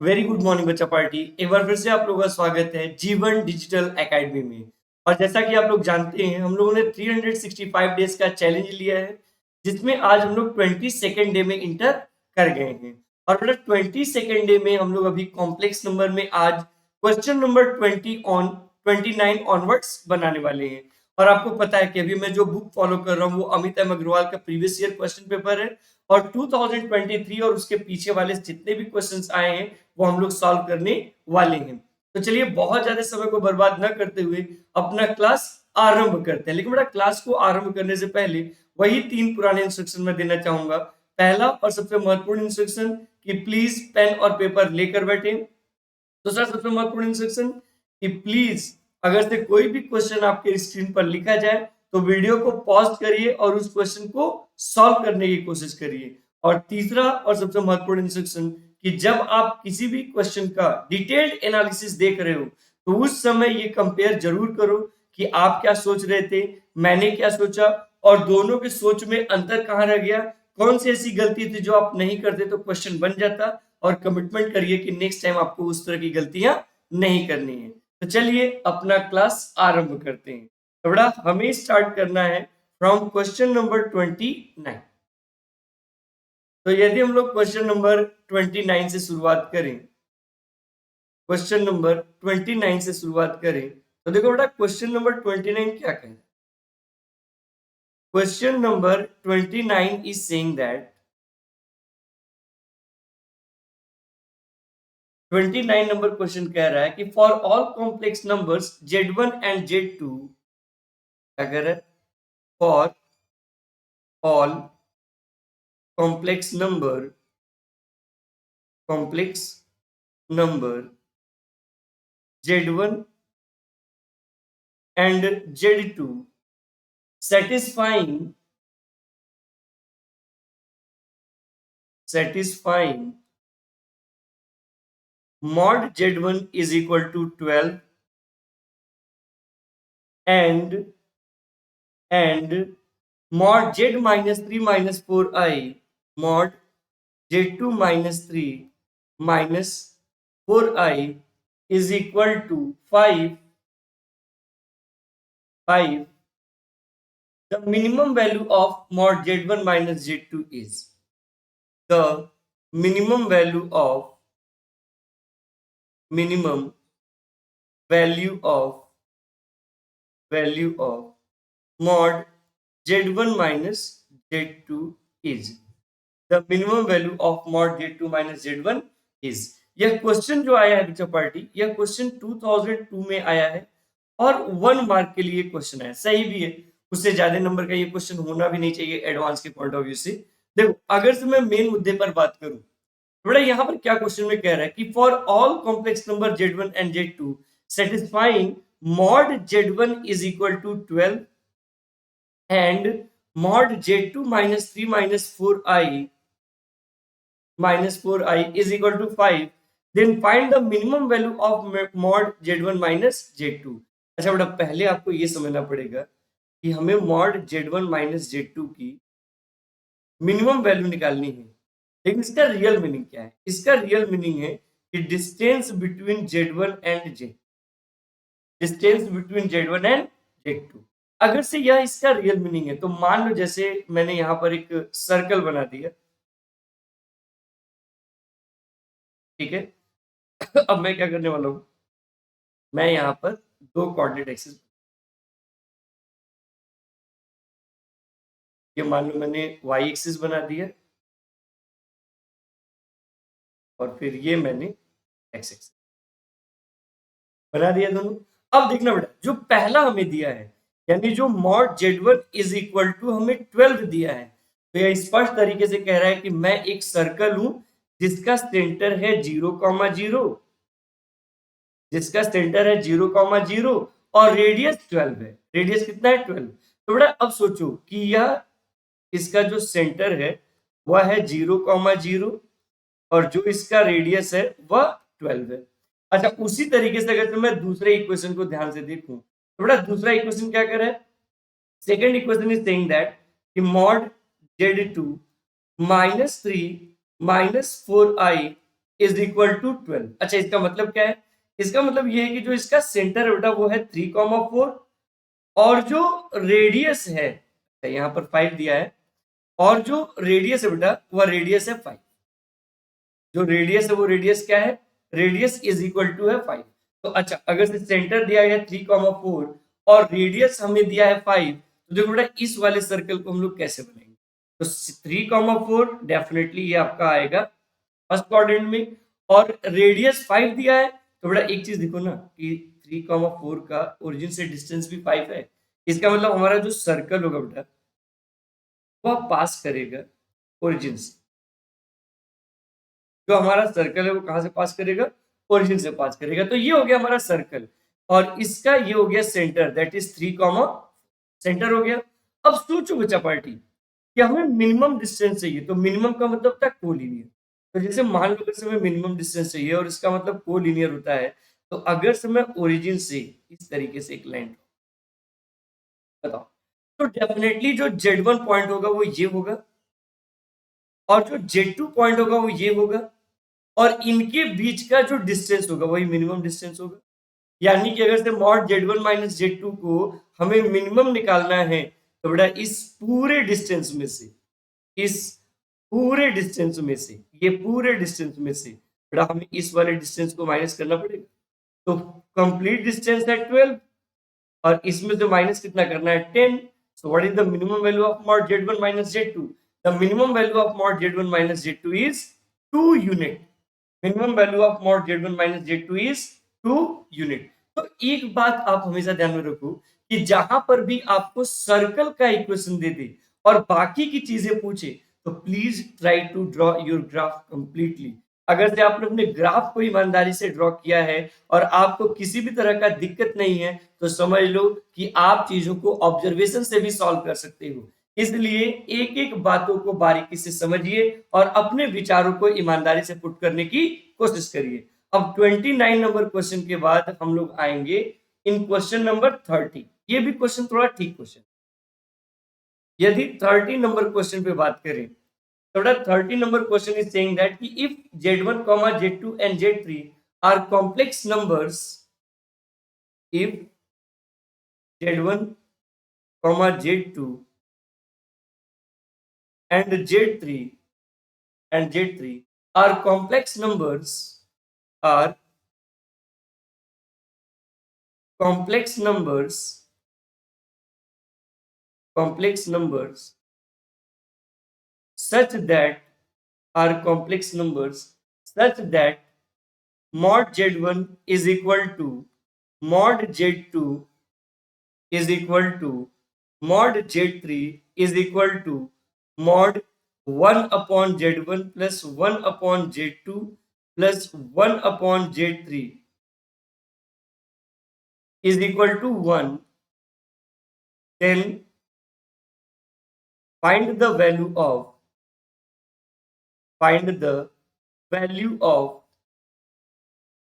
Very good morning बच्चा party. एक बार फिर से आप लोगों का स्वागत है जीवन डिजिटल एकेडमी में। और जैसा कि आप लोग जानते हैं, हम लोगों ने 365 डेज का चैलेंज लिया है, जिसमें आज हम लोग 22nd डे में इंटर कर गए हैं। और बेटा 22nd डे में हम लोग अभी कॉम्प्लेक्स नंबर में आज क्वेश्चन नंबर 29 ऑनवर्ड्स बनाने वाले हैं। और आपको पता है कि अभी मैं जो बुक फॉलो कर रहा हूँ वो अमित एम अग्रवाल का प्रीवियस ईयर क्वेश्चन पेपर है। और 2023 और उसके पीछे वाले जितने भी क्वेश्चंस आए हैं वो हम लोग सॉल्व करने वाले हैं। तो चलिए बहुत ज्यादा समय को बर्बाद न करते हुए अपना क्लास आरंभ करते हैं। लेकिन बेटा क्लास को आरंभ करने से पहले वही 3 पुराने इंस्ट्रक्शन मैं देना चाहूंगा। पहला और सबसे महत्वपूर्ण इंस्ट्रक्शन कि प्लीज पेन और पेपर लेकर बैठे। दूसरा सबसे महत्वपूर्ण इंस्ट्रक्शन कि प्लीज अगर से कोई भी क्वेश्चन आपके स्क्रीन पर लिखा जाए तो वीडियो को पॉज करिए और उस क्वेश्चन को सॉल्व करने की कोशिश करिए। और तीसरा और सबसे महत्वपूर्ण इंस्ट्रक्शन कि जब आप किसी भी क्वेश्चन का डिटेल्ड एनालिसिस देख रहे हो तो उस समय ये कंपेयर जरूर करो कि आप क्या सोच रहे थे, मैंने क्या सोचा, और दोनों के सोच में अंतर कहाँ रह गया, कौन सी ऐसी गलती थी जो आप नहीं करते तो क्वेश्चन बन जाता। और कमिटमेंट करिए कि नेक्स्ट टाइम आपको उस तरह की गलतियां नहीं करनी है। तो चलिए अपना क्लास आरंभ करते हैं। तो बड़ा हमें स्टार्ट करना है फ्रॉम क्वेश्चन नंबर 29। तो यदि हम लोग क्वेश्चन नंबर 29 से शुरुआत करें, क्वेश्चन नंबर 29 से शुरुआत करें तो देखो बेटा क्वेश्चन नंबर 29 क्या कहता है। Question number 29 is saying that 29 number question कह रहा है कि for all complex numbers Z1 and Z2, अगर for all complex number Z1 and Z2 satisfying mod Z1 is equal to 12 and mod Z minus 3 minus 4i mod Z2 minus 3 minus 4i is equal to 5. The minimum value of mod Z1 minus Z2 is the minimum value of mod Z1 minus Z2 is the minimum value of mod Z2 minus Z1 is। यह question जो आया है बच्चा party, यह question 2002 में आया है और 1 मार्क के लिए क्वेश्चन है। सही भी है, उससे ज्यादा नंबर का ये क्वेश्चन होना भी नहीं चाहिए एडवांस के पॉइंट ऑफ व्यू से। देखो अगर से मैं मेन मुद्दे पर बात करूं तो बेटा यहाँ पर क्या क्वेश्चन में कह रहा है कि for all complex number Z1 and Z2 satisfying mod Z1 is equal to 12 and mod Z2 minus 3 minus 4i is equal to 5, then find the minimum value of mod Z1 minus Z2। अच्छा बेटा पहले आपको ये समझना पड़ेगा कि हमें mod Z1 minus Z2 की मिनिमम वैल्यू निकालनी है। लेकिन इसका रियल मीनिंग क्या है? इसका रियल मीनिंग है कि distance between Z1 and Z2। अगर से यह इसका रियल मीनिंग है तो मान लो जैसे मैंने यहाँ पर एक सर्कल बना दिया, ठीक है। अब मैं क्या करने वाला हूँ, मैं यहाँ पर 2 कोऑर्डिनेट एक्सिस, ये मान लो मैंने y एक्सिस बना दिया और फिर ये मैंने x एक्सिस बना दिया दोनों। अब देखना बेटा जो पहला हमें दिया है यानी जो mod Z1 is equal to हमें 12 दिया है, तो यह स्पष्ट तरीके से कह रहा है कि मैं एक सर्कल हूं जिसका सेंटर है 0,0, जिसका सेंटर है 0,0 और रेडियस 12 है। रेडियस कितना है? 12। तो बेटा अब सोचो कि यह इसका जो सेंटर है वह है 0,0 और जो इसका रेडियस है वह 12 है। अच्छा उसी तरीके से अगर मैं दूसरे इक्वेशन को ध्यान से देखूं तो बेटा दूसरा इक्वेशन क्या कर रहा है? Second equation is saying that कि mod Z2 minus 3 minus 4i is equal to 12। अच्छा, इसका मतलब क्या है? इसका मतलब ये है कि जो इसका सेंटर है बेटा वो है 3,4 और जो रेडियस है, यहाँ पर 5 दिया है, और जो रेडियस है बेटा वह रेडियस है 5। जो रेडियस है वो रेडियस क्या है? रेडियस इज इक्वल टू है 5। तो अच्छा, अगर से सेंटर दिया है 3,4 और रेडियस हमें दिया है 5, तो देखो बेटा इस वाले सर्कल को हम लोग कैसे बनाएंगे? तो 3,4 डेफिनेटली ये आपका आएगा फर्स्ट क्वाड्रेंट में, और रेडियस 5 दिया है। तो बेटा एक चीज देखो ना कि 3,4 का ओरिजिन से डिस्टेंस भी 5 है। इसका मतलब हमारा जो सर्कल होगा बेटा वह पास करेगा ओरिजिन से। जो हमारा सर्कल है वो कहां से पास करेगा? ओरिजिन से पास करेगा। तो ये हो गया हमारा सर्कल, और इसका ये हो गया सेंटर, दैट इज 3, सेंटर हो गया। अब सोचो बच्चा पार्टी कि हमें मिनिमम डिस्टेंस चाहिए, तो मिनिमम का मतलब था कोलिनियर। तो जैसे मान लो कि हमें मिनिमम डिस्टेंस चाहिए और इसका मतलब कोलिनियर होता है, तो अगर से मैं ओरिजिन से इस तरीके से एक लाइन बताओ, तो डेफिनेटली जो Z1 पॉइंट होगा वो ये होगा, और जो Z2 पॉइंट होगा वो ये होगा, और इनके बीच का जो डिस्टेंस होगा वही मिनिमम डिस्टेंस होगा। यानी कि अगर से मॉड Z1 माइनस Z2 को हमें मिनिमम निकालना है, तो बेटा इस पूरे डिस्टेंस में से, इस पूरे डिस्टेंस में से, ये पूरे डिस्टेंस में से बेटा हमें इस वाले डिस्टेंस को माइनस करना पड़ेगा। तो कंप्लीट डिस्टेंस है 12, और इसमें से माइनस कितना करना है? 10। So what is the minimum value of mod Z1 minus Z2? The minimum value of mod Z1 minus Z2 is 2 unit. Minimum value of mod Z1 minus Z2 is 2 unit. तो एक बात आप हमेशा ध्यान में रखो कि जहां पर भी आपको सर्कल का इक्वेशन दे दे और बाकी की चीजें पूछे, तो please try to draw your graph completely. अगर से आपने अपने ग्राफ को ईमानदारी से ड्रॉ किया है और आपको किसी भी तरह का दिक्कत नहीं है, तो समझ लो कि आप चीजों को ऑब्जर्वेशन से भी सॉल्व कर सकते हो। इसलिए एक एक बातों को बारीकी से समझिए और अपने विचारों को ईमानदारी से पुट करने की कोशिश करिए। अब 29 नंबर क्वेश्चन के बाद हम लोग आएंगे इन क्वेश्चन नंबर 30। ये भी क्वेश्चन थोड़ा ठीक क्वेश्चन। यदि 30 नंबर क्वेश्चन पे बात करें, तो 30 number question is saying that कि if Z1, Z2 and Z3 are complex numbers, if Z1, Z2 and Z3 are complex numbers, are complex numbers, complex numbers such that are complex numbers such that mod Z1 is equal to mod Z2 is equal to mod Z3 is equal to mod 1 upon Z1 plus 1 upon Z2 plus 1 upon Z3 is equal to 1, then find the value of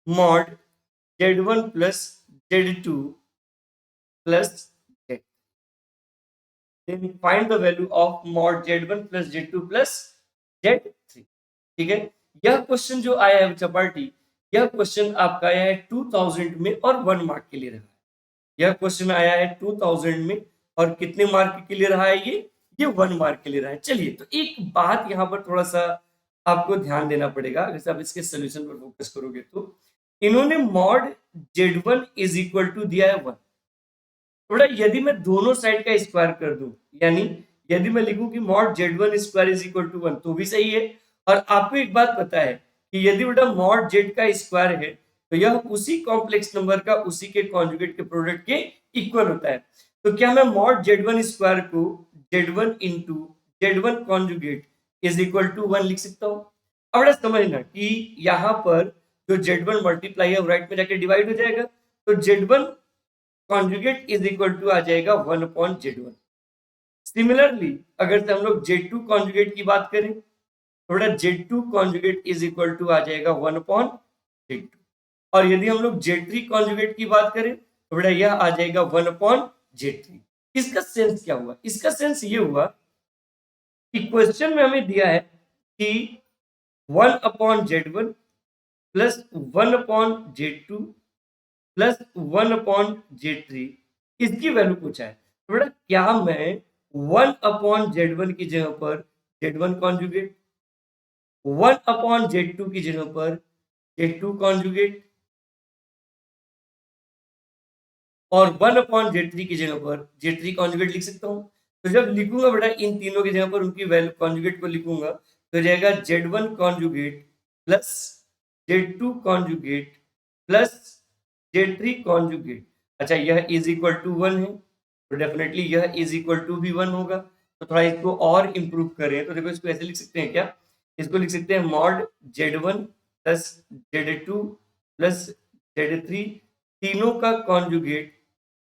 mod Z1 plus Z2 plus Z. Then find the value of mod Z1 plus Z2 plus Z3। ठीक है, यह question जो आया है चपाटी, यह question आपका आया है 2000 में और 1 मार्क के लिए रहा है। यह क्वेश्चन आया है 2000 में और कितने मार्क के लिए रहा है? ये 1 मार्क के लिए रहा है। चलिए, तो एक बात यहाँ पर थोड़ा सा आपको ध्यान देना पड़ेगा अगर आप इसके सोल्यूशन पर फोकस करोगे तो। इन्होंने mod Z1 is equal to दिया है 1। थोड़ा यदि मैं दोनों साइड का स्क्वायर कर दूं, यानी यदि मैं लिखूं कि mod Z1 square is equal to 1, तो भी सही है। और आपको एक बात पता है कि यदि बेटा मॉड Z का स्क्वायर है, तो यह उसी कॉम्प्लेक्स नंबर का उसी के कॉन्जुगेट के प्रोडक्ट के इक्वल होता है। तो क्या मैं मॉड Z1 स्क्वायर को Z1 into Z1 conjugate is equal to 1 लिख सकता हूँ? अब बेटा समझना कि यहाँ पर जो Z1 मल्टीप्लाई है राइट में जाके डिवाइड हो जाएगा, तो Z1 conjugate is equal to आ जाएगा 1 अपॉन Z1। सिमिलरली अगर से हम लोग Z2 कॉन्जुगेट की बात करें, थोड़ा Z2 conjugate is equal to आ जाएगा 1 अपॉन Z2। और यदि हम लोग Z3 कॉन्जुगेट की बात करें, तो बेटा यह आ जाएगा 1 अपॉन Z3। इसका सेंस क्या हुआ? इसका सेंस ये हुआ कि क्वेश्चन में हमें दिया है कि 1 upon Z1 plus 1/Z2 plus 1/Z3 इसकी वैल्यू पूछा है। तो बेटा क्या मैं 1/Z1 की जगह पर Z1 कॉन्जुगेट, 1/Z2 की जगह पर Z2 कॉन्जुगेट और 1/Z3 की जगह पर Z3 कॉन्जुगेट लिख सकता हूँ। तो जब लिखूंगा बेटा इन तीनों की जगह पर उनकी वैल्यू कॉन्जुगेट को लिखूंगा तो जाएगा Z1 conjugate plus Z2 conjugate plus Z3 conjugate. अच्छा यह इज इक्वल टू 1 है तो डेफिनेटली यह इज इक्वल टू भी 1 होगा। तो थोड़ा इसको और इंप्रूव करें तो देखो इसको ऐसे लिख सकते हैं क्या, इसको लिख सकते हैं mod Z1 plus Z2 plus Z3 तीनों का कॉन्जुगेट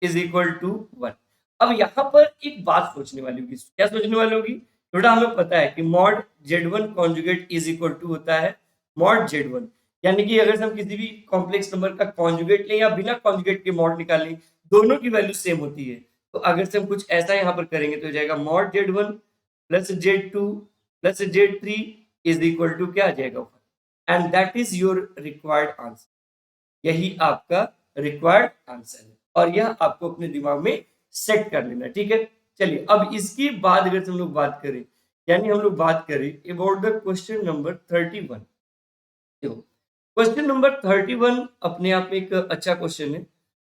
इज इक्वल टू 1। अब यहाँ पर एक बात सोचने वाली होगी, क्या सोचने वाली होगी, थोड़ा हमें पता है कि mod Z1 conjugate is equal to होता है मॉड Z1, यानी कि अगर हम किसी भी कॉम्प्लेक्स नंबर का कॉन्जुगेट लें या बिना कॉन्जुगेट के मॉड निकालें दोनों की वैल्यू सेम होती है। तो अगर से हम कुछ ऐसा यहाँ पर करेंगे तो हो जाएगा mod Z1 plus Z2 plus Z3 is equal to क्या आ जाएगा, and that is your required answer. यही आपका रिक्वायर्ड आंसर है और यह आपको अपने दिमाग में सेट कर लेना, ठीक है। चलिए अब इसकी बाद अगर हम लोग बात करें, यानी हम लोग बात करें अबाउट द क्वेश्चन नंबर 31। देखो क्वेश्चन नंबर 31 अपने आप में एक अच्छा क्वेश्चन है,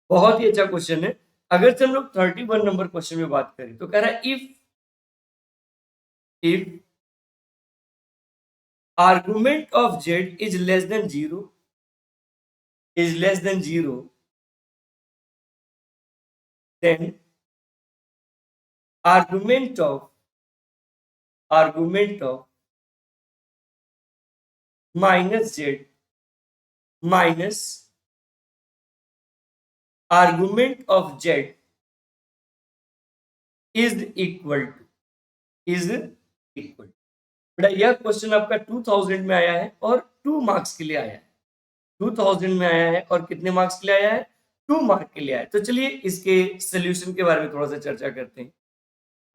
बहुत ही अच्छा क्वेश्चन है। अगर से हम लोग 31 नंबर क्वेश्चन में बात करें तो कह रहा है if argument of Z is less than zero, is less than zero, then argument of minus z minus argument of z is equal। बेटा यह क्वेश्चन आपका 2000 में आया है और 2 मार्क्स के लिए आया है, 2000 में आया है और कितने मार्क्स के लिए आया है, 2 मार्क के लिए आया है। तो चलिए इसके सोल्यूशन के बारे में थोड़ा सा चर्चा करते हैं।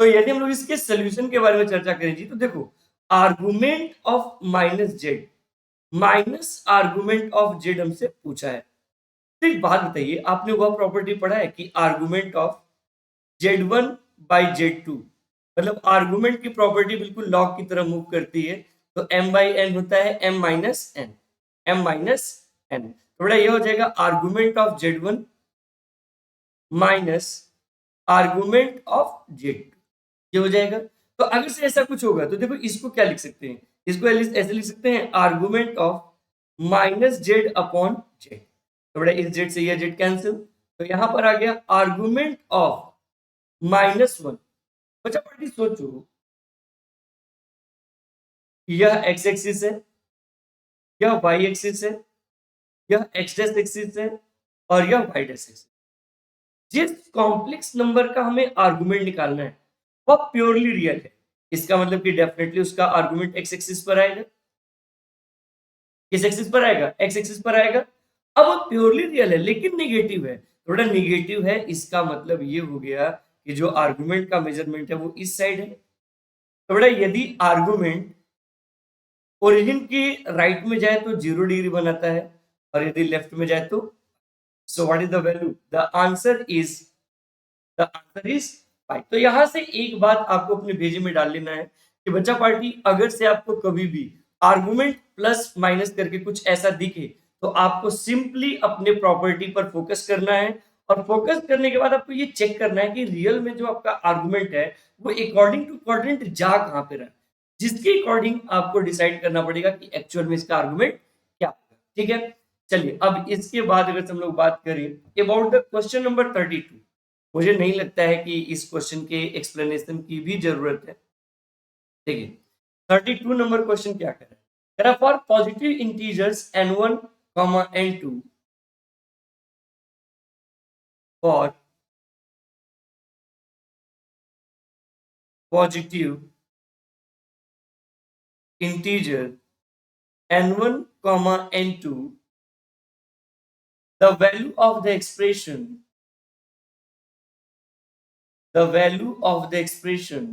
तो यदि हम लोग इसके सोल्यूशन के बारे में चर्चा करें जी तो देखो argument of minus Z, minus argument of Z हमसे पूछा है। तो एक बात बताइए, आपने वह प्रॉपर्टी पढ़ा है कि argument of Z1 by Z2, मतलब आर्गुमेंट की प्रॉपर्टी बिल्कुल लॉग की तरह मूव करती है। तो m बाई n होता है m minus n, m minus n। तो बड़ा ये हो जाएगा argument of Z1 minus argument of Z2, ये हो जाएगा। तो अगर से ऐसा कुछ होगा तो देखो इसको क्या लिख सकते हैं, इसको ऐसे लिख सकते हैं argument of minus Z upon Z. तो बड़ा इस जेड से यह जेड कैंसिल, तो यहां पर आ गया आर्गुमेंट ऑफ -1। बच्चा पार्टी सोचो, यह एक्स एक्सिस है, यह वाई एक्सिस है, यह एक्स डैश एक्सिस है और यह वाई डैश एक्सिस। जिस कॉम्प्लेक्स नंबर का हमें आर्गुमेंट निकालना है वह प्योरली रियल है, इसका मतलब कि डेफिनेटली उसका आर्गुमेंट एक्स एक्सिस पर आएगा। किस एक्सिस पर आएगा, एक्स एक्सिस पर आएगा। अब वो प्योरली रियल है लेकिन नेगेटिव है, थोड़ा नेगेटिव है, इसका मतलब ये हो गया कि जो आर्गुमेंट का मेजरमेंट है वो इस साइड है। तो बेटा यदि आर्गुमेंट ओरिजिन की राइट में जाए तो 0 डिग्री बनाता है और यदि लेफ्ट में जाए तो, so what is the value, the answer is, the answer is 5। तो यहां से एक बात आपको अपने भेजे में डाल लेना है कि बच्चा पार्टी अगर से आपको कभी भी आर्गुमेंट प्लस माइनस करके कुछ ऐसा दिखे तो आपको सिंपली अपने प्रॉपर्टी पर फोकस करना है और फोकस करने के बाद आपको ये चेक करना है कि रियल में जो आपका आर्गुमेंट है वो अकॉर्डिंग टू क्वाड्रेंट जा कहां पे रहा है, जिसके अकॉर्डिंग आपको डिसाइड करना पड़ेगा कि एक्चुअल में इसका आर्गुमेंट क्या होगा, ठीक है। चलिए अब इसके बाद अगर हम लोग बात करें अबाउट द क्वेश्चन नंबर 32, मुझे नहीं लगता है कि इस क्वेश्चन के एक्सप्लेनेशन की भी जरूरत है। देखिए 32 नंबर क्वेश्चन क्या कह रहा है, for positive integers n1 n2 for positive integer n1 n2 the value of the expression, the value of the expression,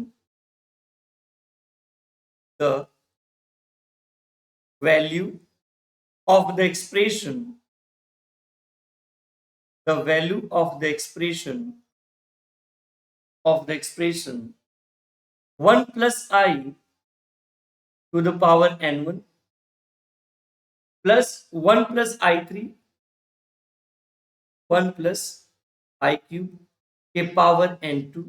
the value of the expression, the value of the expression 1 plus I to the power n1 plus 1 plus I3 1 plus I cube के power n2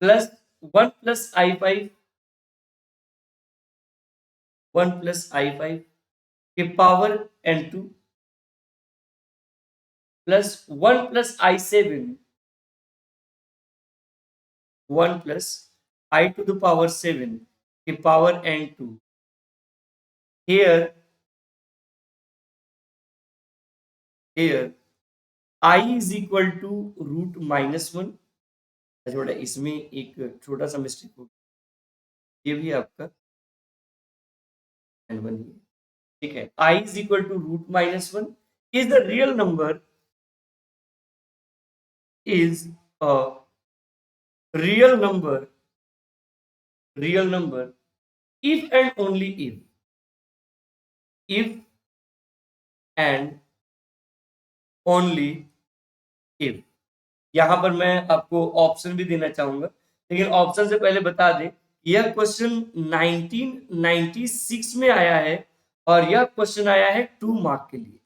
plus 1 plus I5 1 plus I5 के power n2 plus 1 plus I7 1 plus I to the power 7 के power n2. Here I is equal to root -1. छोटा इसमें एक छोटा सा mistake हो, ये भी आपका n1 ही है, ठीक है. I is equal to root -1 is the real number, is a real number if and only if and only if. यहां पर मैं आपको ऑप्शन भी देना चाहूंगा, लेकिन ऑप्शन से पहले बता दें यह क्वेश्चन 1996 में आया है और यह क्वेश्चन आया है 2 मार्क के लिए.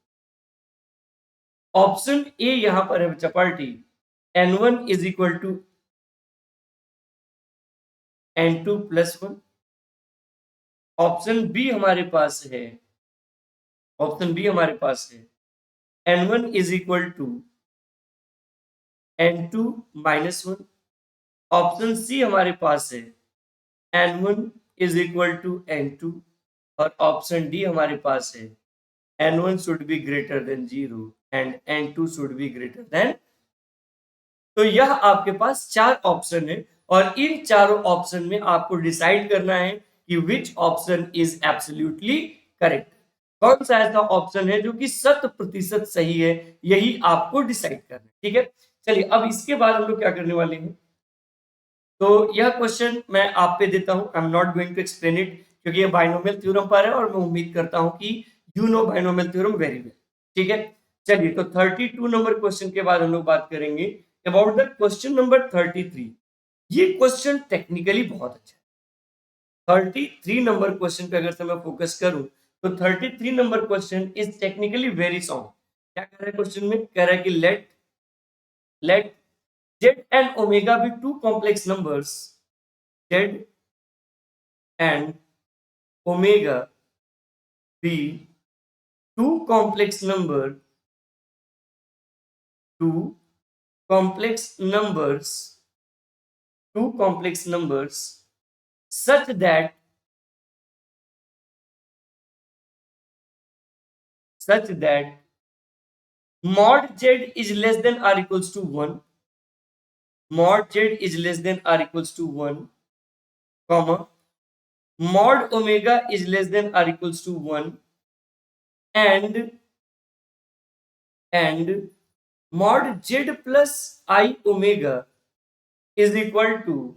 ऑप्शन ए यहां पर है बच्चा party n1 is equal to n2 plus 1. Option B हमारे पास है n1 is equal to n2 minus 1. Option C हमारे पास है n1 is equal to n2 और ऑप्शन डी हमारे पास है n1 should be greater than 0 and n2 should be greater than. तो यह आपके पास 4 ऑप्शन है और इन चारों ऑप्शन में आपको डिसाइड करना है कि which option is absolutely correct. कौन सा ऐसा ऑप्शन है जो कि 100% सही है, यही आपको डिसाइड करना है. ठीक है, चलिए अब इसके बाद हम लोग क्या करने वाले हैं. तो यह क्वेश्चन मैं आप पे देता हूं. I am not going to explain it क्योंकि ये बाइनोमियल थ्योरम पर है और मैं उम्मीद करता हूं कि you know binomial theorem very well. ठीक है, चलिए तो 32 नंबर क्वेश्चन के बाद हम लोग बात करेंगे अबाउट द क्वेश्चन नंबर 33. ये क्वेश्चन टेक्निकली बहुत अच्छा है. 33 नंबर क्वेश्चन पे अगर से मैं फोकस करूं तो 33 number question is technically very sound. क्या कह रहा है क्वेश्चन में, कह रहा है कि late z and omega be two complex numbers. Z and omega be two complex numbers such that mod z is less than or equals to 1, mod z is less than or equals to 1, comma mod omega is less than or equals to 1, and mod z plus I omega is equal to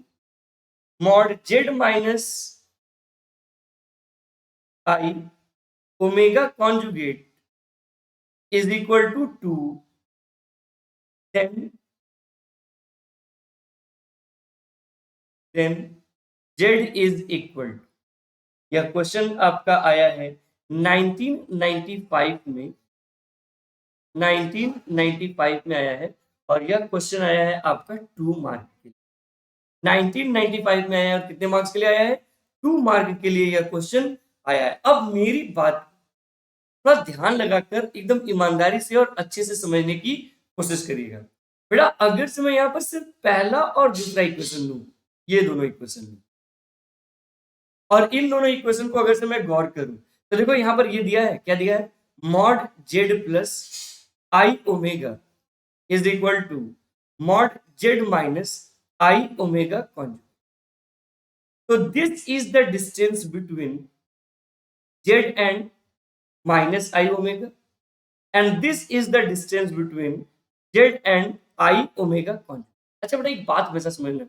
mod z minus I omega conjugate is equal to 2, then z is equal to. यह question आपका आया है 1995 में आया है और यह question आया है आपका 2 मार्क के लिए. 1995 में आया है और कितने मार्क्स के लिए आया है, 2 मार्क के लिए यह क्वेश्चन आया है. अब मेरी बात थोड़ा ध्यान लगाकर एकदम ईमानदारी से और अच्छे से समझने की कोशिश करिएगा. बेटा अगर से मैं यहाँ पर सिर्फ पहला और दूसरा इक्वेशन लूं, ये दोनों इक्वेशन लूं और इन दोनों इक्वेशन को अगर से मैं गौर करूं तो देखो यहाँ पर ये दिया है, क्या दिया है, mod z plus i omega is equal to mod z minus i omega conjugate. तो this is the distance between z and minus i omega and this is the distance between z and i omega conjugate. अच्छा बेटा एक बात वैसा समझना,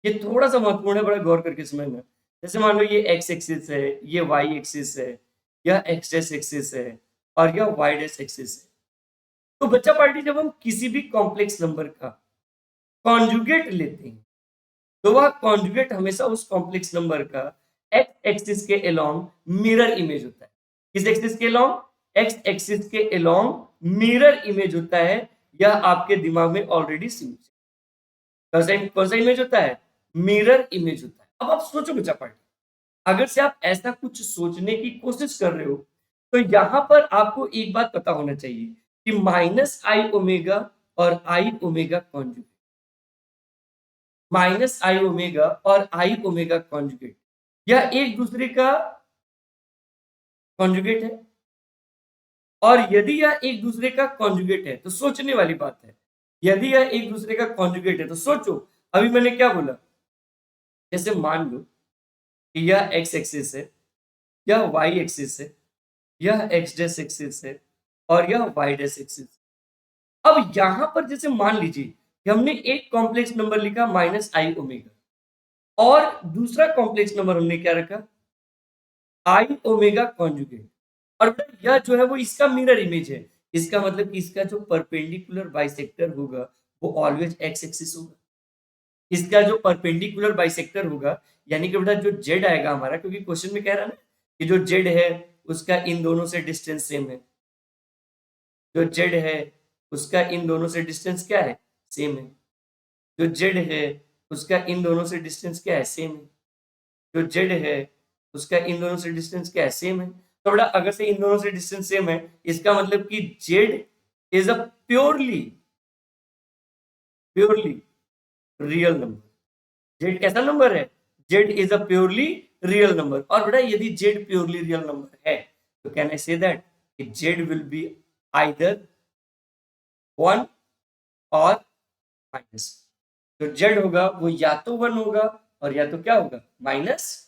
ये थोड़ा सा महत्वपूर्ण है, बड़ा गौर करके समझना. जैसे मान लो ये x एक्सिस है, ये y एक्सिस है, यह एक्स डैश एक्सिस है और यह वाई डैश एक्सिस है। तो बच्चा पार्टी जब हम किसी भी कॉम्प्लेक्स नंबर का कॉन्जुगेट लेते हैं तो वह कॉन्जुगेट हमेशा उस कॉम्प्लेक्स नंबर का एक्स एक्सिस के अलोंग मिरर इमेज होता है। किस एक्सिस के अलोंग? एक्स एक्सिस के अलोंग मिरर इमेज होता है। यह आपके दिमाग में ऑलरेडी कौन सा इमेज होता है? मिरर इमेज होता है। अब आप सोचो बच्चा पार्टी, अगर से आप ऐसा कुछ सोचने की कोशिश कर रहे हो तो यहां पर आपको एक बात पता होना चाहिए कि माइनस आई ओमेगा और आई omega conjugate, minus i omega और आई ओमेगा कॉन्जुगेट यह एक दूसरे का कॉन्जुगेट है। और यदि यह एक दूसरे का कॉन्जुगेट है तो सोचने वाली बात है, यदि यह एक दूसरे का कॉन्जुगेट है तो सोचो, अभी मैंने क्या बोला, जैसे मान लो कि यह एक्स एक्सिस है, यह वाई एक्सिस है, यह एक्स डैश एक्सिस है और यह वाई डैश एक्सिस। अब यहां पर जैसे मान लीजिए कि हमने एक कॉम्प्लेक्स नंबर लिखा माइनस आई ओमेगा और दूसरा कॉम्प्लेक्स नंबर हमने क्या रखा? आई ओमेगा कॉन्जुगेट। और यह जो है वो इसका मिरर इमेज है। इसका मतलब कि इसका जो परपेंडिकुलर बाइसेक्टर होगा वो ऑलवेज एक्स एक्सिस होगा। इसका जो परपेंडिकुलर बाइसेक्टर होगा यानी कि बेटा जो जेड आएगा हमारा, क्योंकि क्वेश्चन में कह रहा है ना कि जो जेड है उसका इन दोनों से डिस्टेंस सेम है, जो जेड है उसका इन दोनों से डिस्टेंस क्या है? सेम है। जो जेड है उसका इन दोनों से डिस्टेंस क्या है? सेम है। जो जेड है उसका इन दोनों से डिस्टेंस क्या है? सेम है। तो बेटा अगर से इन दोनों से डिस्टेंस सेम है इसका मतलब कि Z is a purely purely real number. Z कैसा नंबर है? Z is a purely real number. और बेटा यदि जेड प्योरली रियल नंबर है तो can I say that Z will be either 1 और माइनस। जो जेड होगा वो या तो 1 होगा और या तो क्या होगा? माइनस।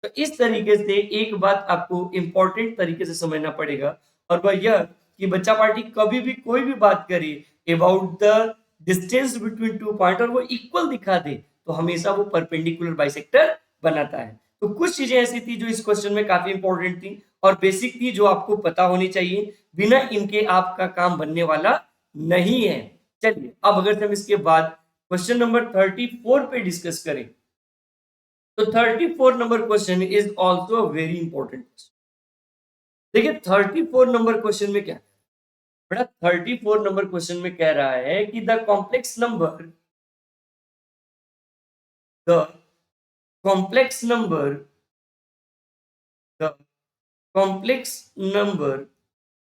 तो इस तरीके से एक बात आपको इंपॉर्टेंट तरीके से समझना पड़ेगा और वह यह कि बच्चा पार्टी कभी भी कोई भी बात करे about the distance between two point और वो इक्वल दिखा दे तो हमेशा वो परपेंडिकुलर बाइसेक्टर बनाता है। तो कुछ चीजें ऐसी थी जो इस क्वेश्चन में काफी इंपॉर्टेंट थी और बेसिक थी जो आपको पता होनी चाहिए, बिना इनके आपका काम बनने वाला नहीं है। चलिए अब अगर हम इसके बाद क्वेश्चन नंबर 34 पे डिस्कस करें तो 34 number question is also very important question. देखिए 34 नंबर क्वेश्चन में क्या बेटा, 34 नंबर क्वेश्चन में कह रहा है कि the complex number the complex number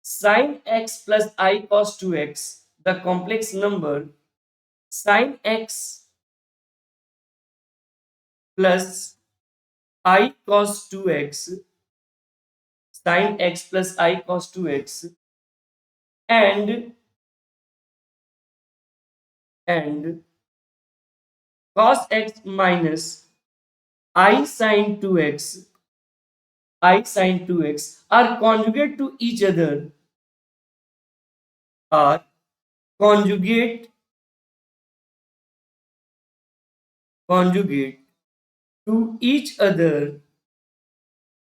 sin x plus I cos 2x, the complex number sin x plus I cos 2x, sin x plus I cos 2x and cos x minus I sin 2x are conjugate to each other, are conjugate to each other,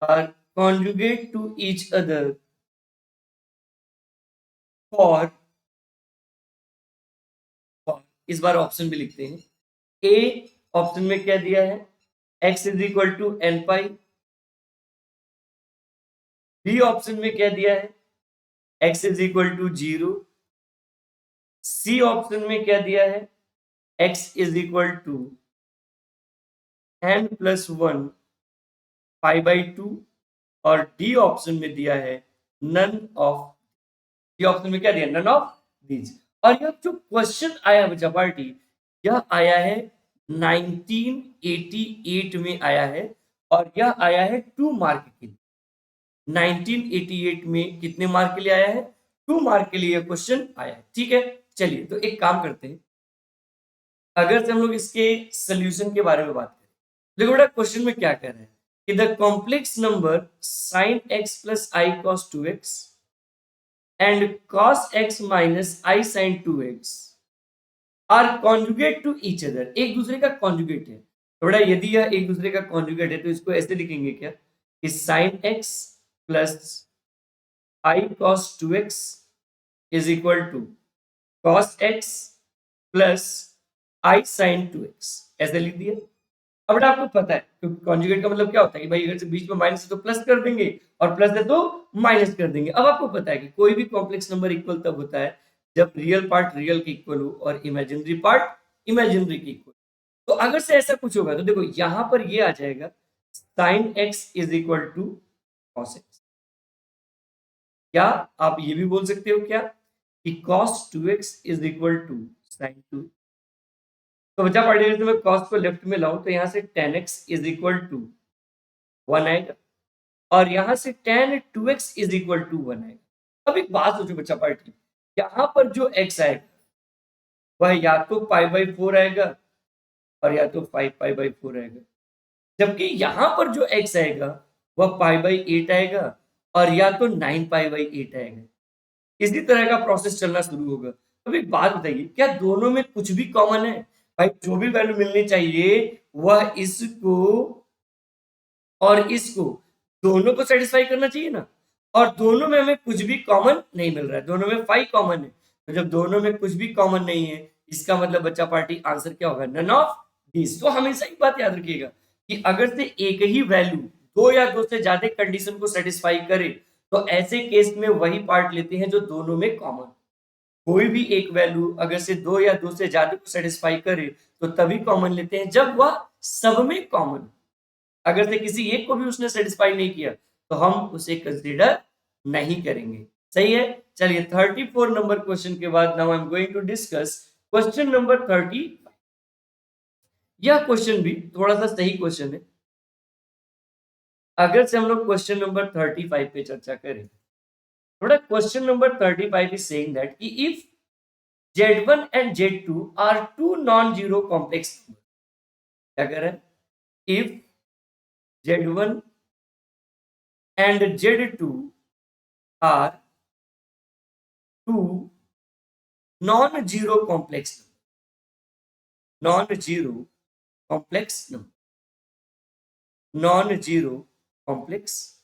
are conjugate to each other for इस बार option भी लिखते हैं। A option में क्या दिया है? x is equal to n pi. B option में क्या दिया है? x is equal to 0। C option में क्या दिया है? x is equal to n plus 1 pi by 2 और डी ऑप्शन में दिया है नन ऑफ। डी ऑप्शन में क्या दिया? None of these. और यह जो क्वेश्चन आया बच्चा पार्टी, यह आया है 1988 में आया है और यह आया है 2 मार्क के लिए। 1988 में कितने मार्क के लिए आया है? 2 मार्क के लिए क्वेश्चन आया है। ठीक है, चलिए तो एक काम करते हैं, अगर से हम लोग इसके सोल्यूशन के बारे में बात करें, देखो बेटा क्वेश्चन में क्या कह रहे हैं कि the complex number sin x plus i cos 2x and cos x minus I sin 2x are conjugate to each other, एक दूसरे का कॉन्जुगेट है। तो बेटा यदि यह एक दूसरे का कॉन्जुगेट है तो इसको ऐसे लिखेंगे क्या कि sin x plus i cos 2x is equal to cos x plus i sin 2x, ऐसे लिख दिया। अब बेटा आपको पता है क्योंकि कॉन्जुगेट का मतलब क्या होता है कि भाई अगर से बीच में माइनस है तो प्लस कर देंगे और प्लस है तो माइनस कर देंगे। अब आपको पता है कि कोई भी कॉम्प्लेक्स नंबर इक्वल तब होता है जब रियल पार्ट रियल के इक्वल हो और इमेजिनरी पार्ट इमेजिनरी के इक्वल। तो अगर से ऐसा कुछ होगा तो देखो यहां पर ये आ जाएगा sin x is equal to cos x। क्या आप ये भी बोल सकते हो क्या कि cos 2x is equal to sin 2। तो बचा पड़ेगा तो मैं cos को लेफ्ट में लाऊं तो यहां से tan x is equal to 1 आएगा और यहां से tan 2x is equal to 1 आएगा। अब एक बात सोचो बच्चा पार्टी, यहां पर जो x आएगा वह या तो पाई बाई 4 आएगा और या तो 5 पाई बाई 4 आएगा, जबकि यहां पर जो x आएगा वह पाई बाई 8 आएगा और या तो 9 पाई बाई 8 आएगा। इसी तरह का प्रोसेस चलना शुरू होगा। अब एक बात बताइए, क्या दोनों में कुछ भी कॉमन है? भाई जो भी वैल्यू मिलनी चाहिए वह इसको और इसको दोनों को सेटिस्फाई करना चाहिए ना, और दोनों में हमें कुछ भी कॉमन नहीं मिल रहा है, दोनों में 5 कॉमन है। तो जब दोनों में कुछ भी कॉमन नहीं है इसका मतलब बच्चा पार्टी आंसर क्या होगा, नन ऑफ दिस। तो हमेशा एक बात याद रखिएगा कि अगर से एक ही वैल्यू दो या दो से ज्यादा कंडीशन को सेटिस्फाई करे तो ऐसे केस में वही पार्ट लेते हैं जो दोनों में कॉमन। कोई भी एक वैल्यू अगर से दो या दो से ज्यादा को सेटिस्फाई करे तो तभी कॉमन लेते हैं जब वह सब में कॉमन। अगर से किसी एक को भी उसने सेटिस्फाई नहीं किया तो हम उसे कंसीडर नहीं करेंगे। सही है। चलिए 34 नंबर क्वेश्चन के बाद now I am going to discuss question number 30। यह क्वेश्चन भी थोड़ा सा सही क्वेश्चन है। अगर से हम लोग क्वेश्चन नंबर 35 पे चर्चा करें, थोड़ा question number 35 is saying that कि if Z1 and Z2 are two non-zero complex numbers, क्या कह रहा है, if Z1 and Z2 are two non-zero complex number, non-zero complex number, non-zero complex,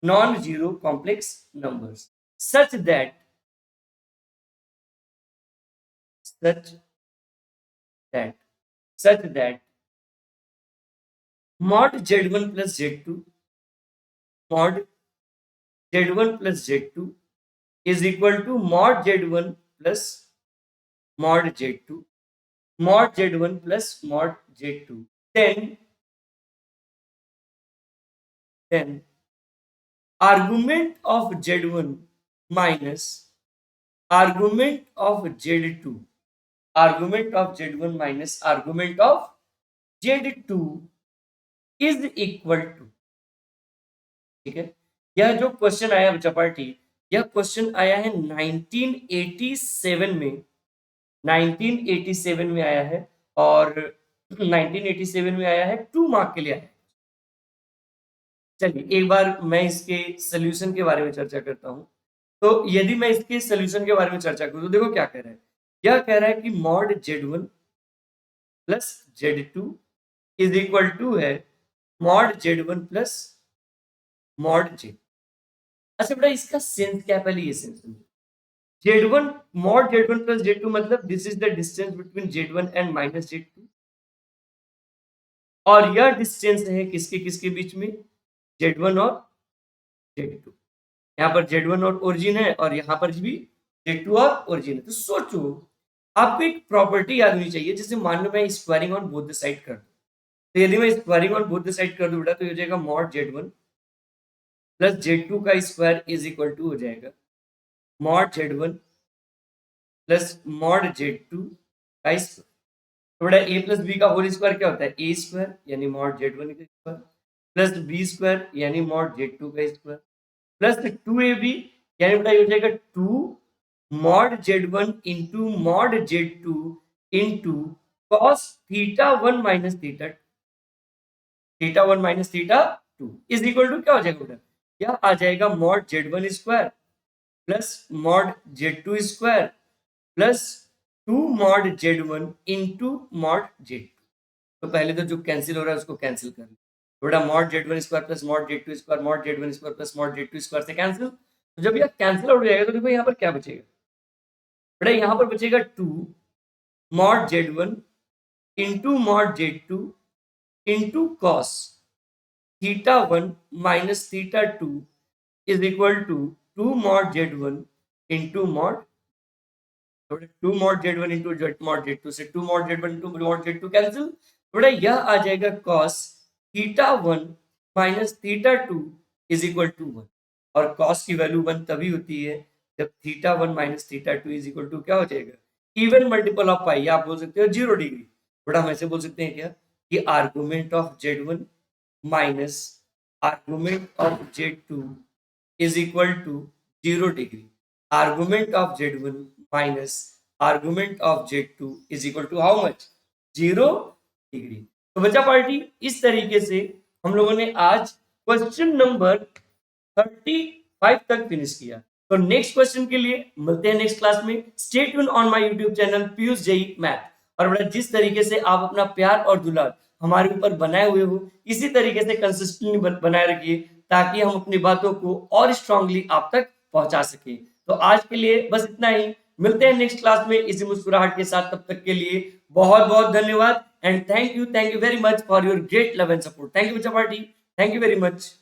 non-zero complex numbers such that such that such that mod Z1 plus Z2 mod Z1 plus Z2 is equal to mod Z1 plus mod Z2 mod Z1 plus mod Z2, then argument of Z1 minus argument of Z2, argument of Z1 minus argument of Z2 is equal to, ठीक है। यह जो question आया बच्चा party, यह question आया है 1987 में, 1987 में आया है और 1987 में आया है 2 मार्क के लिए आया है। चलिए एक बार मैं इसके सोल्यूशन के बारे में चर्चा करता हूं। तो यदि मैं इसके सोल्यूशन के बारे में चर्चा करूं तो देखो क्या कह रहा है, यह कह रहा है कि mod Z1 plus Z2 is equal to है mod Z1 plus mod Z। अच्छा बेटा इसका सेंस क्या, पहले ये सेंस समझो। Z1 mod Z1 plus Z2 मतलब this is the distance between Z1 and minus Z2, और यह डिस्टेंस है किसके किसके बीच में, Z1 और Z2। यहाँ पर Z1 और ओरिजिन है और यहाँ पर भी Z2 और ओरिजिन है। तो सोचो आपको एक प्रॉपर्टी याद होनी चाहिए, जैसे मान लो मैं squaring on both the side कर दूं, तो यदि मैं squaring on both the side कर दूं बेटा तो हो जाएगा मॉड Z1 प्लस Z2 का स्क्वायर इज इक्वल टू हो जाएगा mod Z1 plus mod Z2 का स्क्वायर। तो बेटा a प्लस बी का होल स्क्वायर क्या होता है, a स्क्वायर यानी मॉड Z1 का स्क्वायर प्लस b स्क्वायर यानी मॉड Z2 का स्क्वायर प्लस 2ab यानी बेटा हो जाएगा 2 mod Z1 into mod Z2 into cos theta 1 minus theta 1 minus theta 2 is equal to क्या हो जाएगा बेटा, क्या आ जाएगा mod Z1 square plus mod Z2 square plus 2 mod Z1 into mod Z2। तो पहले तो जो कैंसिल हो रहा है उसको कैंसिल कर लो, तो बेटा mod Z1 square plus mod Z2 square mod Z1 square plus mod Z2 square से कैंसिल। तो जब यह कैंसिल आउट हो जाएगा तो देखो यहाँ पर क्या बचेगा, बेटा यहाँ पर बचेगा 2 mod Z1 into mod Z2 into cos theta 1 minus theta 2 is equal to 2 mod Z1 into mod 2 mod Z1 into mod Z2 से 2 mod Z1 into mod Z2 cancel. बेटा यह आ जाएगा cos theta 1 minus theta 2 is equal to 1, और cos की value 1 तभी होती है जब theta 1 minus theta 2 is equal to क्या हो जाएगा, इवन मल्टीपल ऑफ पाई, या आप बोल सकते हो 0 डिग्री। बेटा हम ऐसे बोल सकते हैं क्या कि argument of Z1 minus argument of Z2 is equal to 0 degree. Argument of Z1 minus argument of Z2 is equal to how much? 0 degree. तो बच्चा पार्टी इस तरीके से हम लोगों ने आज क्वेश्चन नंबर 35 तक फिनिश किया। तो नेक्स्ट क्वेश्चन के लिए मिलते हैं नेक्स्ट क्लास में। Stay tune on my YouTube channel Piyush JEE math. और बेटा जिस तरीके से आप अपना प्यार और दुलार हमारे ऊपर बनाए हुए हो, इसी तरीके से कंसिस्टेंटली बनाए रखिए ताकि हम अपनी बातों को और स्ट्रांगली आप तक पहुंचा सके। तो आज के लिए बस इतना ही, मिलते हैं नेक्स्ट क्लास में इसी मुस्कुराहट के साथ। तब तक के लिए बहुत बहुत धन्यवाद and thank you very much for your great love and support. Thank you बच्चा party, thank you very much.